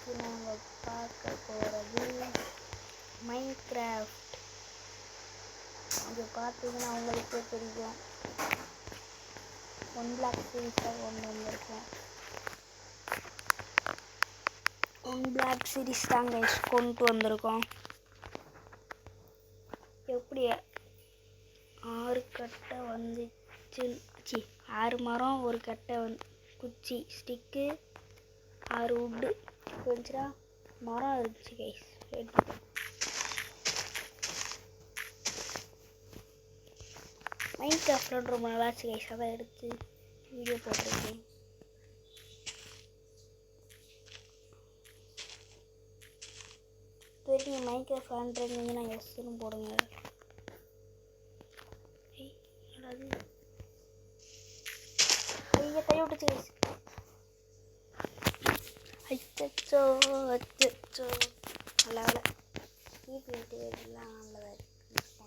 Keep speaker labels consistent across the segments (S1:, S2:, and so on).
S1: இன்னைக்கு நாங்கள் பார்க்க போகிறது மைன்கிராஃப்ட். இங்கே பார்த்தீங்கன்னா உங்களுக்கே தெரியும், ஒன் பிளாக் சீரீஸாக ஒன்று வந்திருக்கோம். ஒன் பிளாக் சீரீஸ் தாங்க கொண்டு வந்திருக்கோம். எப்படி 6 கட்டை வந்துச்சு, 6 மரம், ஒரு கட்டை குச்சி ஸ்டிக்கு, 6 உட்டு இருந்துச்சுன்னா மரம் இருந்துச்சு கைஸ். மைன்கிராஃப்ட் ரொம்ப நல்லாச்சு கைஸ், அதான் எடுத்து வீடியோ போட்டிருக்கேன். தெரியும் மைன்கிராஃப்ட் விளாண்டுருந்தீங்கன்னா எஸ்ன்னு போடுங்க. கையை விட்டுச்சு கைஸ். அச்சோ அச்சோ, நல்லா ஈபிஎட்டு எல்லாம் நல்லதாக இருக்கு.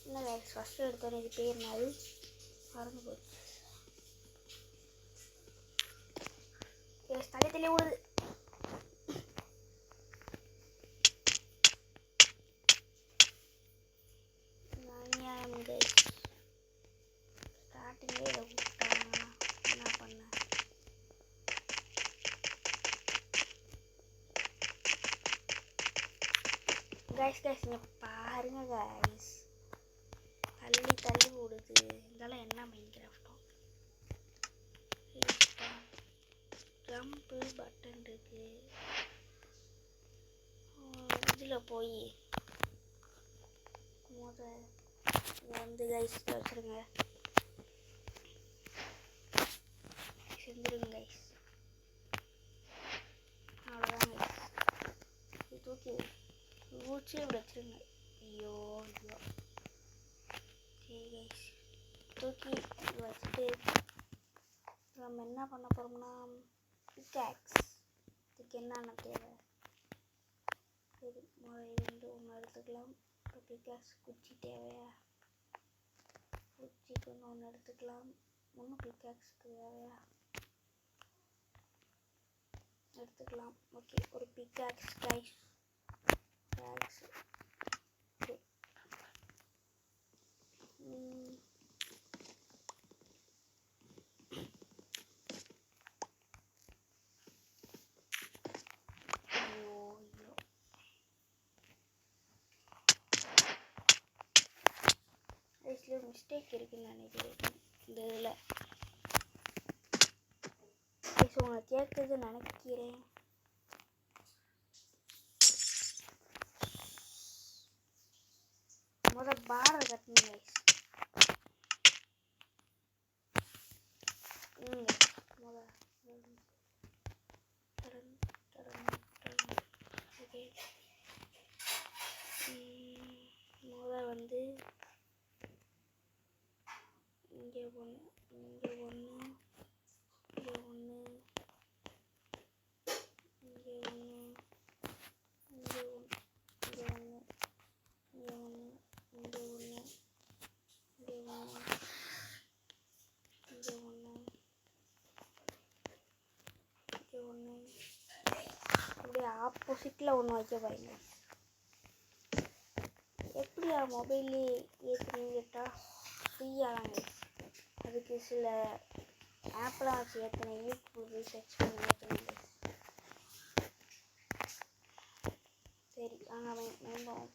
S1: என்ன கைஸ், ஃபஸ்ட்டு எடுத்தோன்னே இது பேர் என்னது மறந்து போச்சு. தள்ளி ஓடுது. ஸ்டார்டிங்கே இதை விட்டாங்க, என்ன பண்ண? கைஸ் இங்கே பாருங்க கைஸ், தள்ளி ஓடுது. இதெல்லாம் என்ன மைன்கிராஃப்டும்? ஜம்ப்பு பட்டன் இருக்கு. இதில் போய் வந்து கைஸ் வச்சுருங்க, செஞ்சிருங்க கைஸ். அவ்வளோதான் கைஸ், தூக்கி ஊச்சி இப்படி வச்சுருங்க. ஐயோ சரி கைஸ், தூக்கி வச்சுட்டு நம்ம என்ன பண்ண போகிறோம்னா பிக்காக்ஸ். இதுக்கு என்னென்ன தேவை? சரி, முதல்ல ஒன்று எடுத்துக்கலாம். இப்போ பிக்காக்ஸ் குச்சி தேவையா? குச்சிக்கு ஒன்று எடுத்துக்கலாம். ஒன்றும் பிக்காக்ஸுக்கு தேவையா? எடுத்துக்கலாம். ஓகே, ஒரு பிக்காக்ஸ் கைஸ். ஓகே, ஒரு மிஸ்டேக் இருக்குன்னு நினைக்கிறேன் இந்த இதில். உங்களை கேட்குறது நினைக்கிறேன். முதல் பார்டர் கட்டணும் கைஸ். முதல் வந்து இங்கே ஒன்று, இங்கே ஒன்று, இங்கே ஒன்று, இங்கே ஒன்று, இங்கே ஒன்று, இங்கே ஒன்று, இங்கே ஒன்று, இங்கே ஒன்று, இங்கே ஒன்று, இங்கே ஒன்று, இங்கே ஒன்று, அப்படியே ஆப்போசிட்டில் ஒன்று வைக்க பாருங்க. எப்படியா மொபைல்லே ஏற்றுன்னு கேட்டால் ஃப்ரீயாதாங்க. அதுக்கு சில ஆப்லாம் வச்சு ஏற்றினேன், யூடியூப் சர்ச் பண்ணி ஏற்றினேன். சரி வாங்க மெயின்போம்.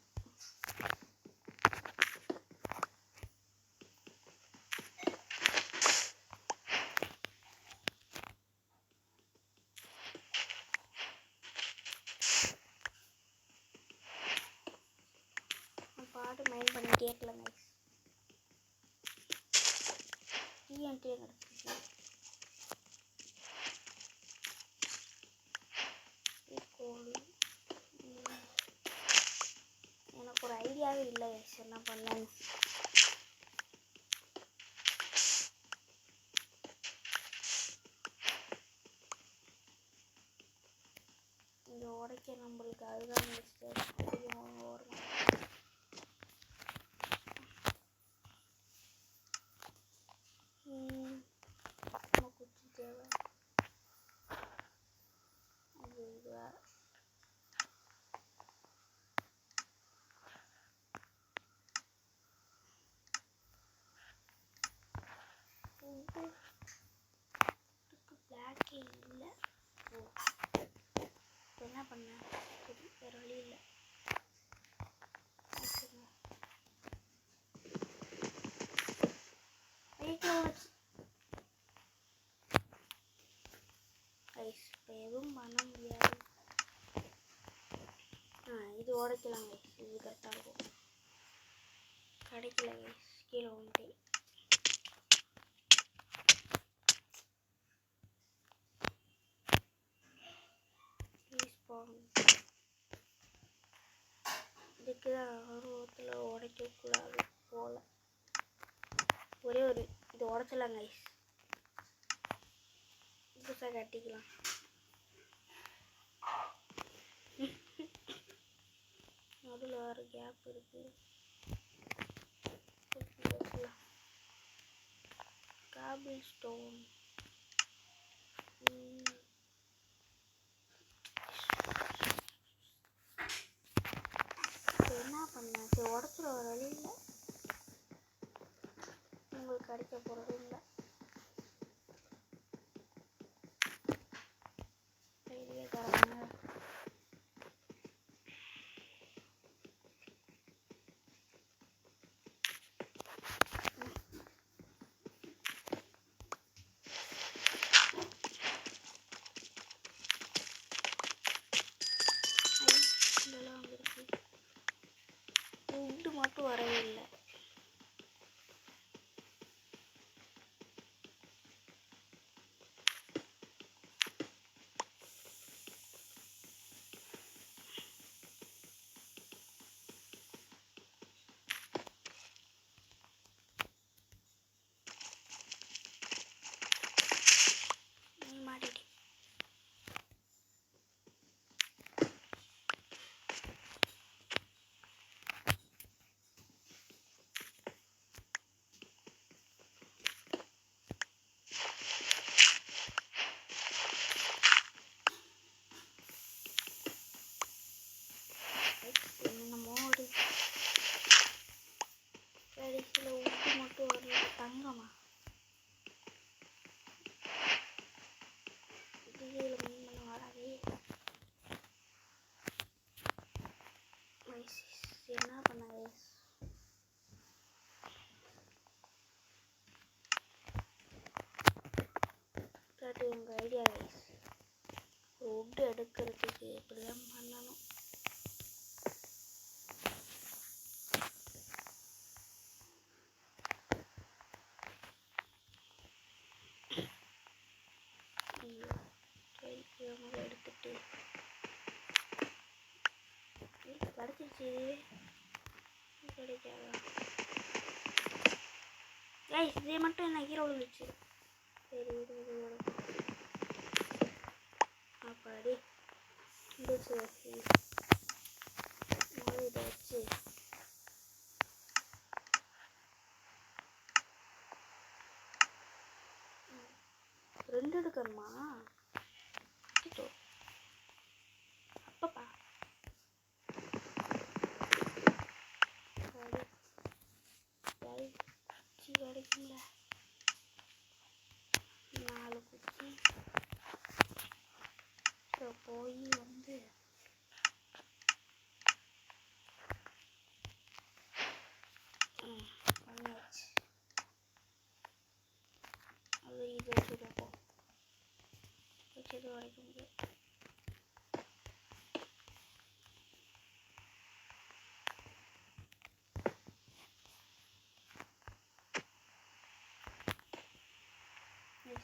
S1: பாட்டு மைண்ட் பண்ணிட்டே இருக்கலாம் கைஸ். டிஎன்டி கிடச்சிச்சு. எனக்கு ஒரு ஐடியாவே இல்லை கைஸ், என்ன பண்ணேன். இங்கே உடைக்க நம்மளுக்கு அதுதான் மிஸ்டேக். ஓரமாக குச்சி இருக்கு. பிளாக்கே இல்லை. ஓ என்ன பண்ண? சரி வேறு வழி இல்லை. கைஸ் இப்போ எதுவும் பண்ண முடியாது. இது உடைக்கலாம் கைஸ். இது கரெக்டாக இருக்கும். கிடைக்கல கைஸ். கீழே வந்துட்டேன். இதுக்கு தான் ஆர்வத்தில் உடைக்கக்கூடாது போல். ஒரே ஒரு இது உடைச்சலாம் கைஸ். புதுசாக கட்டிக்கலாம். நடுவில் வேறு கேப் இருக்குது. காபிள் ஸ்டோன் என்ன பண்ண? சரி உடச்சிட வர வழி இல்லை. உங்களுக்கு கிடைக்க போகிறது இல்லை. வெளியே தராங்க. இதெல்லாம் வந்துருக்கு. உட்டு மட்டும் வரவே இல்லை. மாட்டிட்டு என்னமோ ஒரு கடைசியில் உப்பு மட்டும் வரல. தங்கமா இதில் மீன் பண்ண வராதே. என்ன பண்ணாது? கேட்டு உங்கள் ஐடியா கைஸ். ஒரு உட்டு எடுக்கிறதுக்கு இப்படி தான் பண்ணணும். எடுத்துட்டு கிடச்சிருச்சு. கிடைக்காதா கைஸ்? இதே மட்டும் என்ன கீழே விழுந்துச்சு. சரி அப்பாடி இருந்துச்சு. இதை வச்சு ரெண்டு எடுக்கணுமா? அப்பப்பா குச்சி கிடைக்குங்கள? 4 குச்சி போய் வந்து பண்ணியாச்சு. அது இது வச்சுருப்போம். வச்சது உடைக்க முடியாது.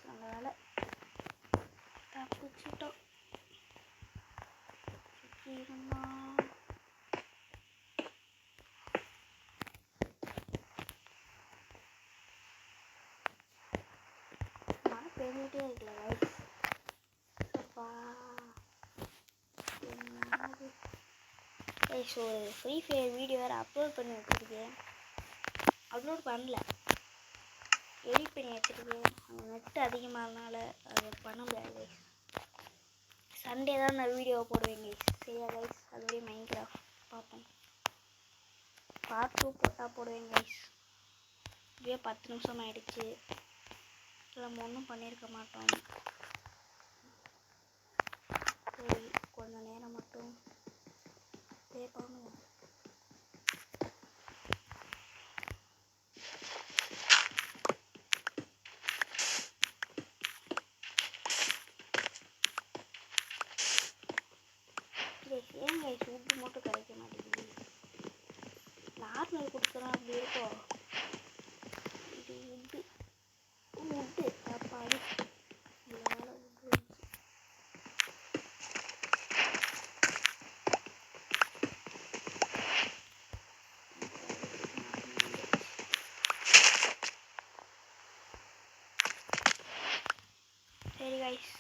S1: நல்ல வேலை தப்பிச்சிட்டோம். சுற்றிடுமா மழை பெய்ஞ்சிட்டே இருக்குல்ல கைஸ். அப்பா என்னது கைஸ், ஒரு ஃப்ரீ ஃபயர் வீடியோ வேறு அப்லோட் பண்ணி வச்சுருக்கேன். அப்லோட் பண்ணல, எடிட் பண்ணி வச்சுருக்கேன். அந்த நெட்டு அதிகமாகனால அதை பண்ண முடியாது கைஸ். சண்டே தான் நான் வீடியோ போடுவேன் கைஸ். சரியா கைஸ்? அதுவே மைன்கிராஃப்ட் பார்ப்போம். பார்ட் 2 போட்டால் போடுவேன் கைஸ். இதுவே 10 நிமிஷம் ஆகிடுச்சு. நம்ம ஒன்றும் பண்ணியிருக்க மாட்டோம். சரி, கொஞ்ச நேரம் மட்டும் ப்ளே பண்ணுவோம். ஏங்க உப்பு மட்டும் கிடைக்க மாட்டேங்குது. நார்மல் கொடுக்குறோம் அப்படி இருக்கும். இது உட்டு அப்பாடி இதனால உட்டு சரி கைஸ்,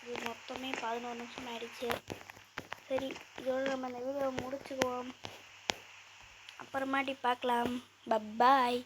S1: இது மொத்தமே 11 நிமிஷம் ஆயிடுச்சு. சரி, இதோட நம்ம இந்த வீடியோவை முடிச்சுக்குவோம். அப்புறமாட்டி பார்க்கலாம். பப்பாய்.